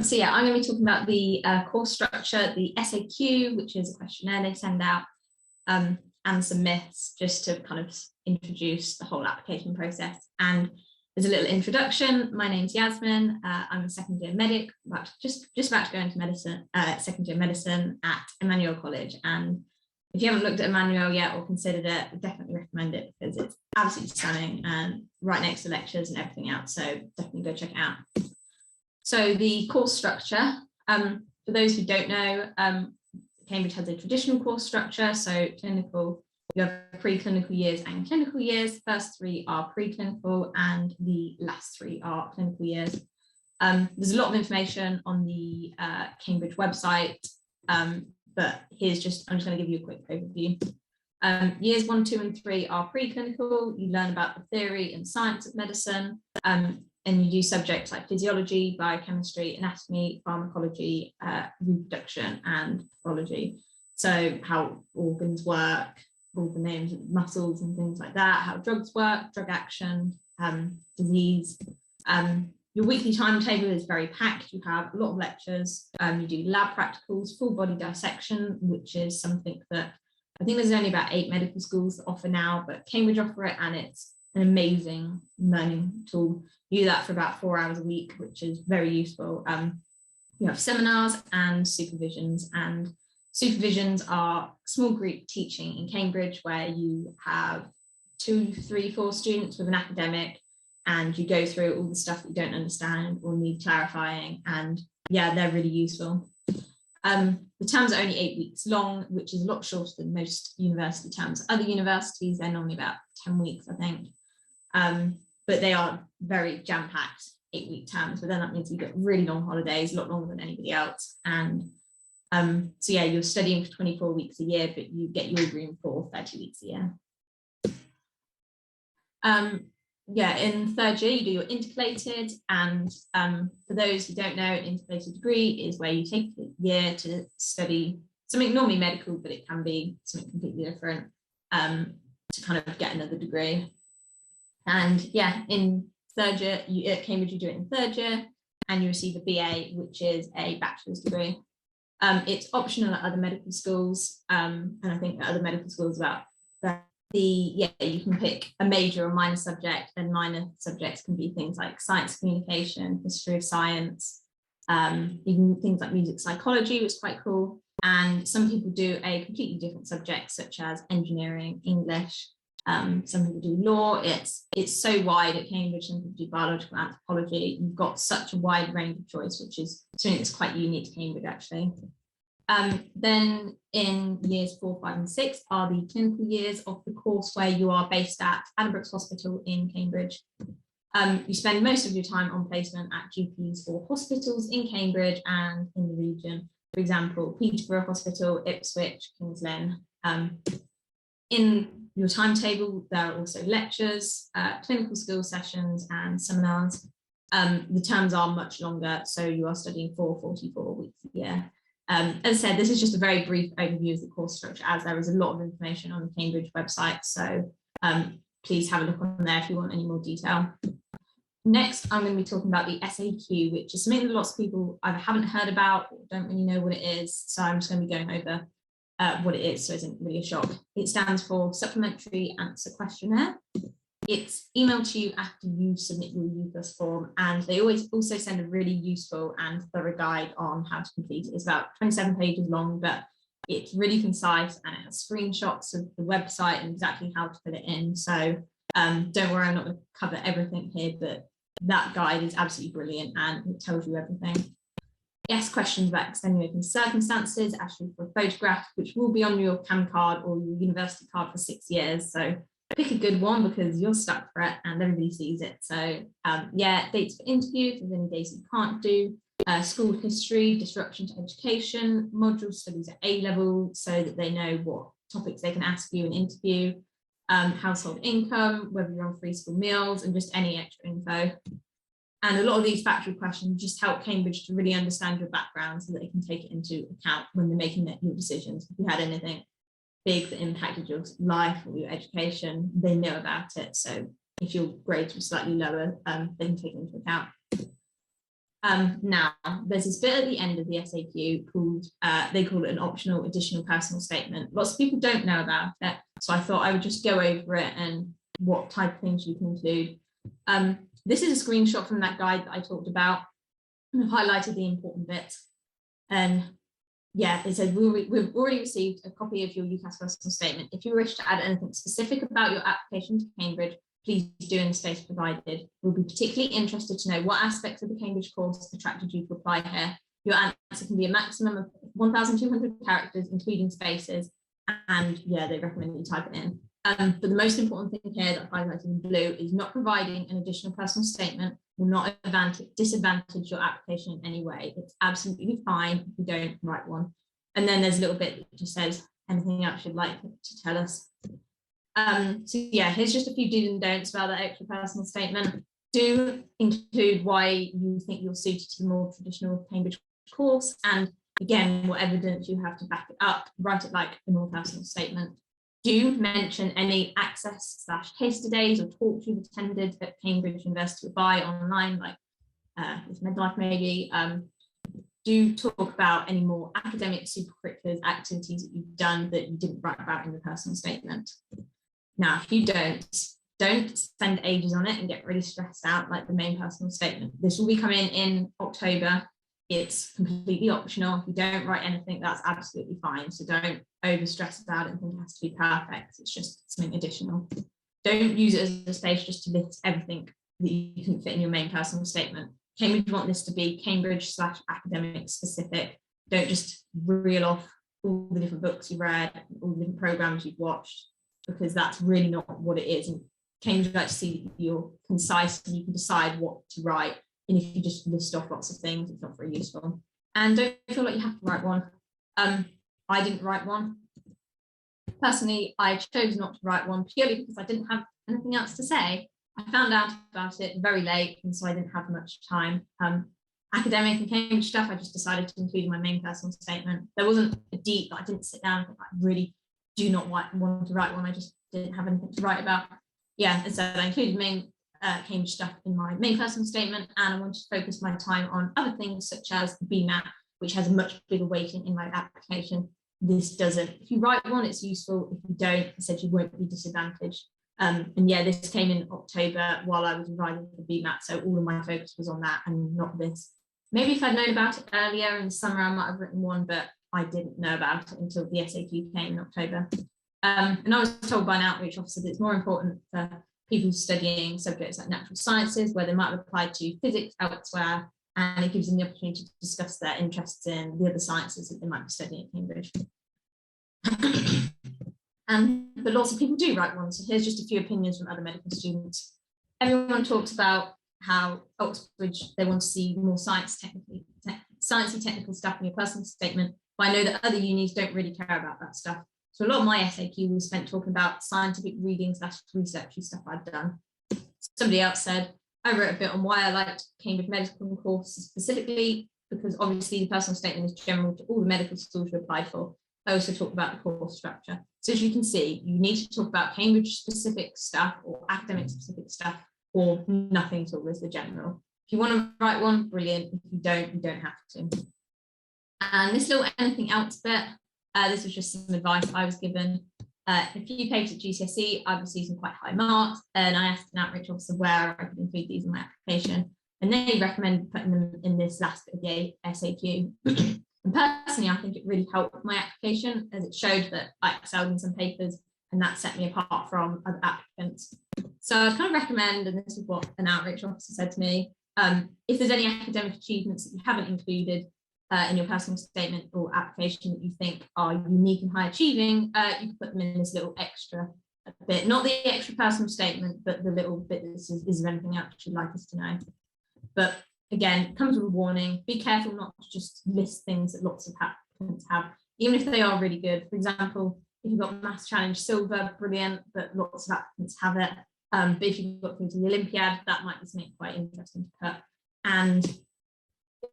So yeah, I'm going to be talking about the course structure, the SAQ, which is a questionnaire they send out, and some myths, just to kind of introduce the whole application process. And as a little introduction, my name's Yasmin. I'm a second year medic, just about to go into medicine, second year medicine at Emmanuel College. And if you haven't looked at Emmanuel yet or considered it, I definitely recommend it because it's absolutely stunning and right next to lectures and everything else. So definitely go check it out. So the course structure, for those who don't know, Cambridge has a traditional course structure. So clinical, you have preclinical years and clinical years. First three are preclinical and the last three are clinical years. There's a lot of information on the Cambridge website, but I'm just going to give you a quick overview. Years 1, 2, and 3 are preclinical. You learn about the theory and science of medicine. And you do subjects like physiology, biochemistry, anatomy, pharmacology, reproduction, and pathology. So how organs work, all the names of muscles and things like that, how drugs work, drug action, disease. Your weekly timetable is very packed. You have a lot of lectures. You do lab practicals, full body dissection, which is something that I think there's only about 8 medical schools that offer now, but Cambridge offer it, and it's an amazing learning tool. You do that for about 4 hours a week, which is very useful. You have seminars and supervisions, and supervisions are small group teaching in Cambridge where you have 2, 3, 4 students with an academic, and you go through all the stuff that you don't understand or need clarifying, and yeah, they're really useful. The terms are only 8 weeks long, which is a lot shorter than most university terms. Other universities, they're normally about 10 weeks, I think. But they are very jam-packed 8-week terms, but then that means you get really long holidays, a lot longer than anybody else. And so yeah, you're studying for 24 weeks a year, but you get your room for 30 weeks a year. Yeah, in third year, you do your intercalated, and for those who don't know, an intercalated degree is where you take a year to study something normally medical, but it can be something completely different, to kind of get another degree. And yeah, in third year, at Cambridge, you do it in third year, and you receive a BA, which is a bachelor's degree. It's optional at other medical schools, and I think at other medical schools about that. You can pick a major or minor subject, and minor subjects can be things like science communication, history of science, even things like music psychology, which is quite cool. And some people do a completely different subject, such as engineering, English. Some people do law. It's so wide at Cambridge. Some people do biological anthropology. You've got such a wide range of choice, which is something that's quite unique to Cambridge, actually. Then in years 4, 5, and 6 are the clinical years of the course, where you are based at Addenbrooke's Hospital in Cambridge. You spend most of your time on placement at GPs or hospitals in Cambridge and in the region. For example, Peterborough Hospital, Ipswich, Kings Lynn. In your timetable, there are also lectures, clinical skill sessions, and seminars. The terms are much longer, so you are studying for 44 weeks a year. As I said, this is just a very brief overview of the course structure, as there is a lot of information on the Cambridge website, so please have a look on there if you want any more detail. Next, I'm going to be talking about the SAQ, which is something that lots of people either haven't heard about or don't really know what it is, so I'm just going to be going over what it is, so it isn't really a shock. It stands for Supplementary Application Questionnaire. It's emailed to you after you submit your U+ form, and they always also send a really useful and thorough guide on how to complete it. It's about 27 pages long, but it's really concise, and it has screenshots of the website and exactly how to put it in. So don't worry, I'm not going to cover everything here, but that guide is absolutely brilliant and it tells you everything. Yes, questions about extenuating circumstances, actually for a photograph, which will be on your CAM card or your university card for 6 years. So pick a good one because you're stuck for it and everybody sees it. So yeah, dates for interview, if there's any days you can't do, school history, disruption to education, module studies at A-level so that they know what topics they can ask you in interview, household income, whether you're on free school meals, and just any extra info. And a lot of these factual questions just help Cambridge to really understand your background so that they can take it into account when they're making your decisions. If you had anything big that impacted your life or your education, they know about it. So if your grades were slightly lower, they can take it into account. Now, there's this bit at the end of the SAQ called, they call it an optional additional personal statement. Lots of people don't know about it, so I thought I would just go over it and what type of things you can include. This is a screenshot from that guide that I talked about, and I've highlighted the important bits. And yeah, it says we've already received a copy of your UCAS personal statement. If you wish to add anything specific about your application to Cambridge, please do in the space provided. We'll be particularly interested to know what aspects of the Cambridge course attracted you to apply here. Your answer can be a maximum of 1,200 characters, including spaces, and yeah, they recommend you type it in. But the most important thing here that I've highlighted in blue is not providing an additional personal statement will not disadvantage your application in any way. It's absolutely fine if you don't write one. And then there's a little bit that just says anything else you'd like to tell us. So yeah, here's just a few do's and don'ts about that extra personal statement. Do include why you think you're suited to the more traditional Cambridge course, and again, what evidence you have to back it up. Write it like a more personal statement. Do mention any access/case studies or talks you've attended at Cambridge University by online, like with MedLife maybe. Do talk about any more academic supercurriculars activities that you've done that you didn't write about in the personal statement. Now, if you don't spend ages on it and get really stressed out like the main personal statement. This will be coming in October. It's completely optional. If you don't write anything, that's absolutely fine. So don't over stress about it and think it has to be perfect. It's just something additional. Don't use it as a space just to list everything that you can fit in your main personal statement. Cambridge want this to be Cambridge/academic specific. Don't just reel off all the different books you read, all the different programs you've watched, because that's really not what it is. And Cambridge would like to see that you're concise and you can decide what to write. And if you just list off lots of things, it's not very useful. And don't feel like you have to write one. I didn't write one. Personally, I chose not to write one purely because I didn't have anything else to say. I found out about it very late, and so I didn't have much time. Academic and Cambridge stuff, I just decided to include in my main personal statement. There wasn't a deep, I didn't sit down and think, I really do not want to write one. I just didn't have anything to write about. Yeah, and so I included main Cambridge stuff in my main personal statement, and I wanted to focus my time on other things such as the BMAT, which has a much bigger weighting in my application. This doesn't. If you write one, it's useful. If you don't, I said you won't be disadvantaged. And yeah, this came in October while I was revising for BMAT, so all of my focus was on that and not this. Maybe if I'd known about it earlier in the summer, I might have written one, but I didn't know about it until the SAQ came in October. And I was told by an outreach officer that it's more important for people studying subjects like natural sciences, where they might have applied to physics elsewhere, and it gives them the opportunity to discuss their interests in the other sciences that they might be studying at Cambridge. But lots of people do write one, so here's just a few opinions from other medical students. Everyone talks about how Oxbridge, they want to see more sciencey technical stuff in your personal statement, but I know that other unis don't really care about that stuff. So a lot of my SAQ was spent talking about scientific reading/researchy stuff I'd done. Somebody else said, I wrote a bit on why I liked Cambridge Medical Course specifically, because obviously the personal statement is general to all the medical schools you applied for. I also talk about the course structure. So as you can see, you need to talk about Cambridge specific stuff or academic specific stuff, or nothing at all as the general. If you want to write one, brilliant. If you don't have to. And this little anything else bit, this was just some advice I was given. A few papers at GCSE, I received some quite high marks, and I asked an outreach officer where I could include these in my application, and they recommended putting them in this last bit of the SAQ. And personally, I think it really helped my application, as it showed that I excelled in some papers, and that set me apart from other applicants. So I'd kind of recommend, and this is what an outreach officer said to me, if there's any academic achievements that you haven't included in your personal statement or application that you think are unique and high achieving, you can put them in this little extra bit, not the extra personal statement, but the little bit that says, is there anything else you'd like us to know? But again, it comes with a warning. Be careful not to just list things that lots of applicants have, even if they are really good. For example, if you've got Maths Challenge Silver, brilliant, but lots of applicants have it. But if you've got through to the Olympiad, that might be something quite interesting to put. And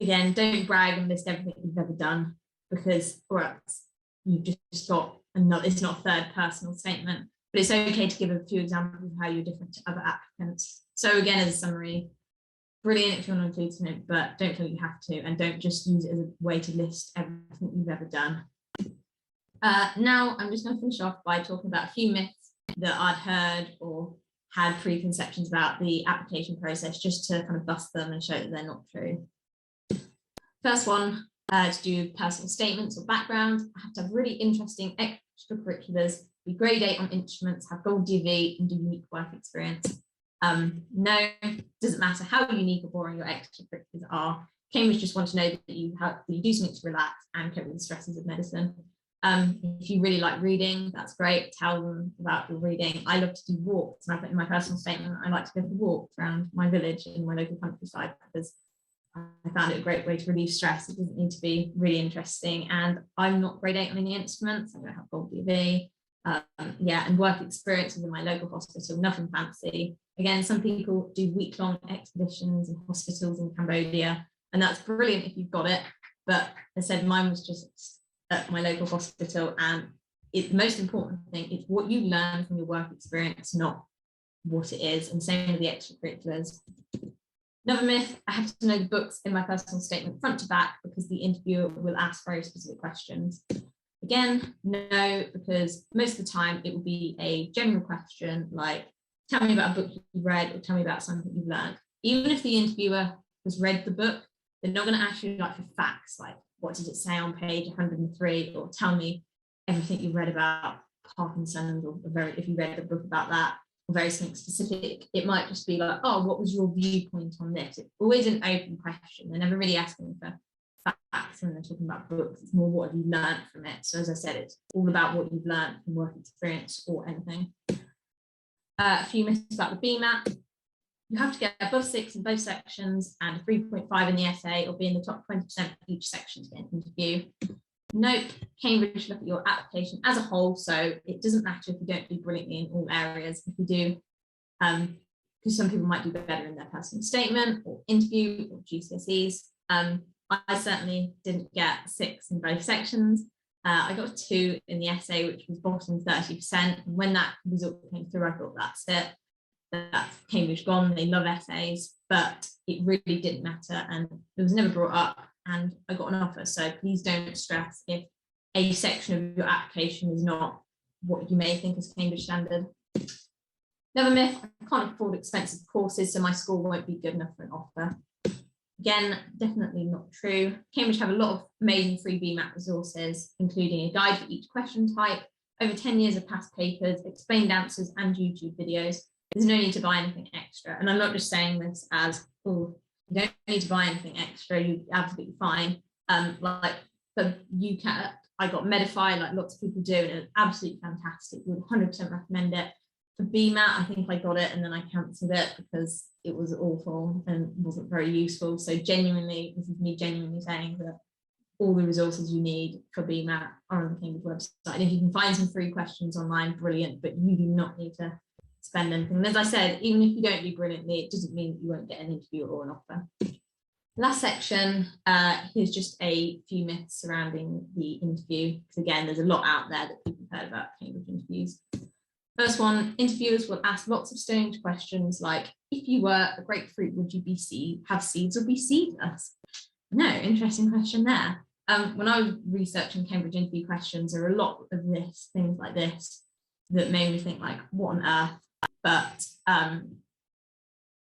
again, don't brag and list everything you've ever done, because or else you've just got another, it's not a third personal statement, but it's okay to give a few examples of how you're different to other applicants. So again, as a summary, brilliant if you want to include something, but don't feel you have to, and don't just use it as a way to list everything you've ever done. Now I'm just going to finish off by talking about a few myths that I'd heard or had preconceptions about the application process, just to kind of bust them and show that they're not true. First one, to do with personal statements or background. I have to have really interesting extracurriculars, be grade 8 on instruments, have gold DV, and do unique work experience. No, doesn't matter how unique or boring your extracurriculars are. Cambridge just want to know that you do something to relax and cope with the stresses of medicine. If you really like reading, that's great. Tell them about your reading. I love to do walks, and I put in my personal statement I like to go for walks around my village and my local countryside, because I found it a great way to relieve stress. It doesn't need to be really interesting, and I'm not grade 8 on any instruments. I don't have gold DV. And work experience within my local hospital, nothing fancy. Again, some people do week-long expeditions in hospitals in Cambodia, and that's brilliant if you've got it. But as I said, mine was just at my local hospital, and the most important thing is what you learn from your work experience, not what it is. And same with the extracurriculars. Another myth, I have to know the books in my personal statement front to back, because the interviewer will ask very specific questions. Again, no, because most of the time it will be a general question like, tell me about a book you read, or tell me about something you've learned. Even if the interviewer has read the book, they're not going to ask you like for facts, like what does it say on page 103, or tell me everything you've read about Parkinson's, or if you read the book about that, or very something specific. It might just be like, oh, what was your viewpoint on this? It's always an open question. They're never really asking for facts when they're talking about books. It's more, what have you learned from it? So as I said, it's all about what you've learned from work experience or anything. A few myths about the BMAT. You have to get above 6 in both sections and a 3.5 in the essay, or be in the top 20% of each section to get an interview. Nope, Cambridge look at your application as a whole, so it doesn't matter if you don't do brilliantly in all areas. If you do, because some people might do better in their personal statement or interview or GCSEs. I certainly didn't get 6 in both sections. I got a 2 in the essay, which was bottom 30%. And when that result came through, I thought, that's it. That's Cambridge gone. They love essays, but it really didn't matter, and it was never brought up, and I got an offer. So please don't stress if a section of your application is not what you may think is Cambridge standard. Another myth, I can't afford expensive courses, so my score won't be good enough for an offer. Again, definitely not true. Cambridge have a lot of amazing free BMAT resources, including a guide for each question type, over 10 years of past papers, explained answers, and YouTube videos. There's no need to buy anything extra. And I'm not just saying this as, oh, you don't need to buy anything extra, you're absolutely fine. Like for UCAT, I got Medify, like lots of people do, and it was absolutely fantastic. Would 100% recommend it. For BMAT, I think I got it and then I cancelled it because it was awful and wasn't very useful. So genuinely, this is me genuinely saying that all the resources you need for BMAT are on the Cambridge website. And if you can find some free questions online, brilliant, but you do not need to spend anything. And as I said, even if you don't do brilliantly, it doesn't mean that you won't get an interview or an offer. Last section, here's just a few myths surrounding the interview, because again, there's a lot out there that people have heard about Cambridge interviews. First one, interviewers will ask lots of strange questions like, if you were a grapefruit, would you have seeds or be seedless? No, interesting question there. When I was researching Cambridge interview questions, there are a lot of things like this that made me think like, what on earth? But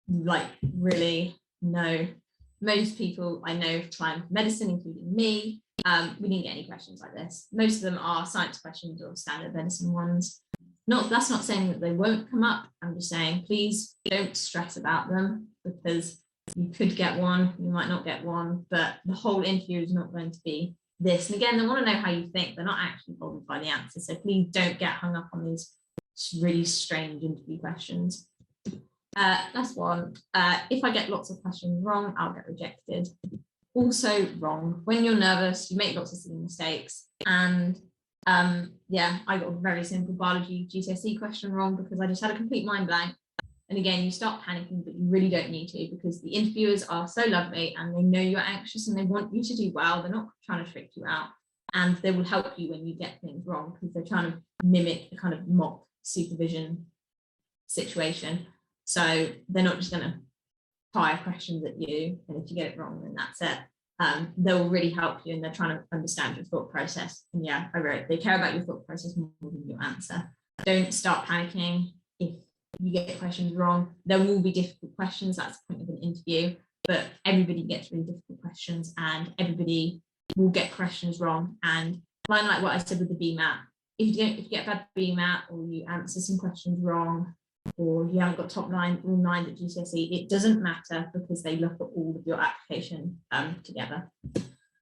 like really, no. Most people I know applying for medicine, including me, we didn't get any questions like this. Most of them are science questions or standard medicine ones. That's not saying that they won't come up. I'm just saying, please don't stress about them, because you could get one, you might not get one, but the whole interview is not going to be this. And again, they want to know how you think. They're not actually bothered by the answer. So please don't get hung up on these really strange interview questions. Last one, if I get lots of questions wrong, I'll get rejected. Also wrong. When you're nervous, you make lots of silly mistakes. And yeah, I got a very simple biology GCSE question wrong because I just had a complete mind blank. And again, you start panicking, but you really don't need to, because the interviewers are so lovely and they know you're anxious and they want you to do well. They're not trying to trick you out, and they will help you when you get things wrong, because they're trying to mimic a kind of mock supervision situation. So they're not just going to fire questions at you, and if you get it wrong, then that's it. They'll really help you, and they're trying to understand your thought process. And yeah, I wrote, they care about your thought process more than your answer. Don't start panicking if you get questions wrong. There will be difficult questions, that's the point of an interview, but everybody gets really difficult questions, and everybody will get questions wrong. And line like what I said with the BMAT, if you get a bad BMAT, or you answer some questions wrong, or you haven't got top 9 or 9 at GCSE, it doesn't matter, because they look at all of your application together.